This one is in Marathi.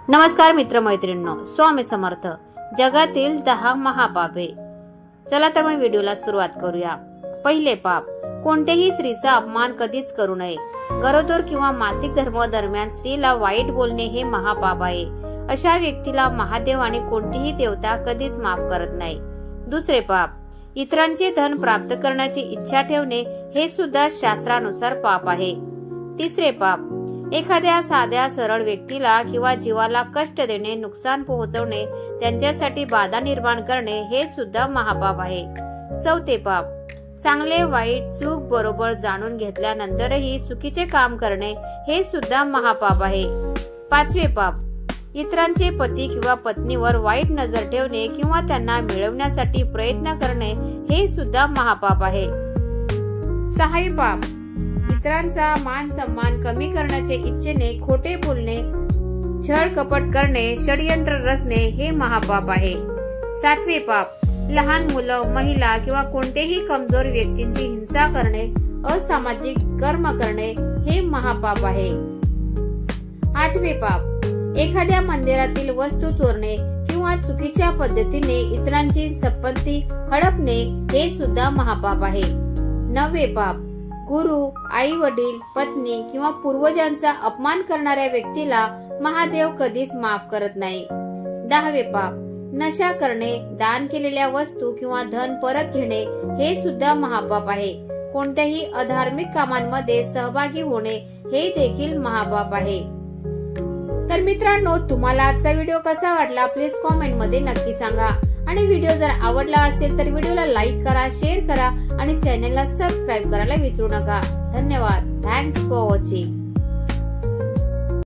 नमस्कार मित्रमैत्रिणींनो, स्वामी समर्थ. जगातील 10 महापापे. चला तर मग व्हिडिओला सुरुवात करूया. पहिले पाप, कोणत्याही स्त्रीचा अपमान कधीच करू नये. गरोदर किंवा मासिक धर्म दरम्यान स्त्रीला वाईट बोलणे हे महापाप आहे. अशा व्यक्तीला महादेव आणि कोणतीही देवता कधीच माफ करत नाही. दुसरे पाप, इतरांचे धन प्राप्त करण्याची इच्छा ठेवणे हे सुद्धा शास्त्रानुसार पाप आहे. तिसरे पाप, एखाद्या साध्या सरळ व्यक्तीला किंवा जीवाला कष्ट देणे, नुकसान पोहोचवणे, त्यांच्यासाठी बाधा निर्माण करणे हे सुद्धा महापाप आहे. चौथे पाप, चांगले वाईट चूक बरोबर जाणून घेतल्यानंतरही चुकीचे काम करणे हे सुद्धा महापाप आहे. पाचवे पाप, इतरांचे पती किंवा पत्नीवर वाईट नजर ठेवणे किंवा त्यांना मिळवण्यासाठी प्रयत्न करणे हे सुद्धा महापाप आहे. सहावे पाप, इतरांचा मान सन्मान कमी करण्याच्या इच्छेने खोटे बोलणे, छळ कपट करणे, षडयंत्र रचणे हे महापाप आहे. सातवे पाप, लहान मुलं, महिला किंवा कोणतेही कमजोर व्यक्तींची हिंसा करणे, असामाजिक कर्म करणे हे महापाप आहे. आठवे पाप, एखाद्या मंदिरातील वस्तू चोरणे किंवा चुकीच्या पद्धतीने इतरांची संपत्ती हडपणे हे सुद्धा महापाप आहे. नववे पाप, गुरु, आई वडील, पत्नी किंवा पूर्वजांचा अपमान करणाऱ्या व्यक्तीला महादेव कधीच माफ करत नाही. दहावे पाप, नशा करणे, दान केलेल्या वस्तू किंवा धन परत घेणे हे सुद्धा महापाप आहे. कोणत्याही अधार्मिक कामांमध्ये सहभागी होणे हे देखील महापाप आहे. तर मित्रांनो, तुम्हाला आजचा व्हिडिओ कसा वाटला प्लीज कॉमेंट मध्ये नक्की सांगा. आणि व्हिडिओ जर आवडला असेल तर व्हिडिओला लाईक करा, शेअर करा आणि चॅनलला सबस्क्राईब करायला विसरू नका. धन्यवाद. Thanks for watching.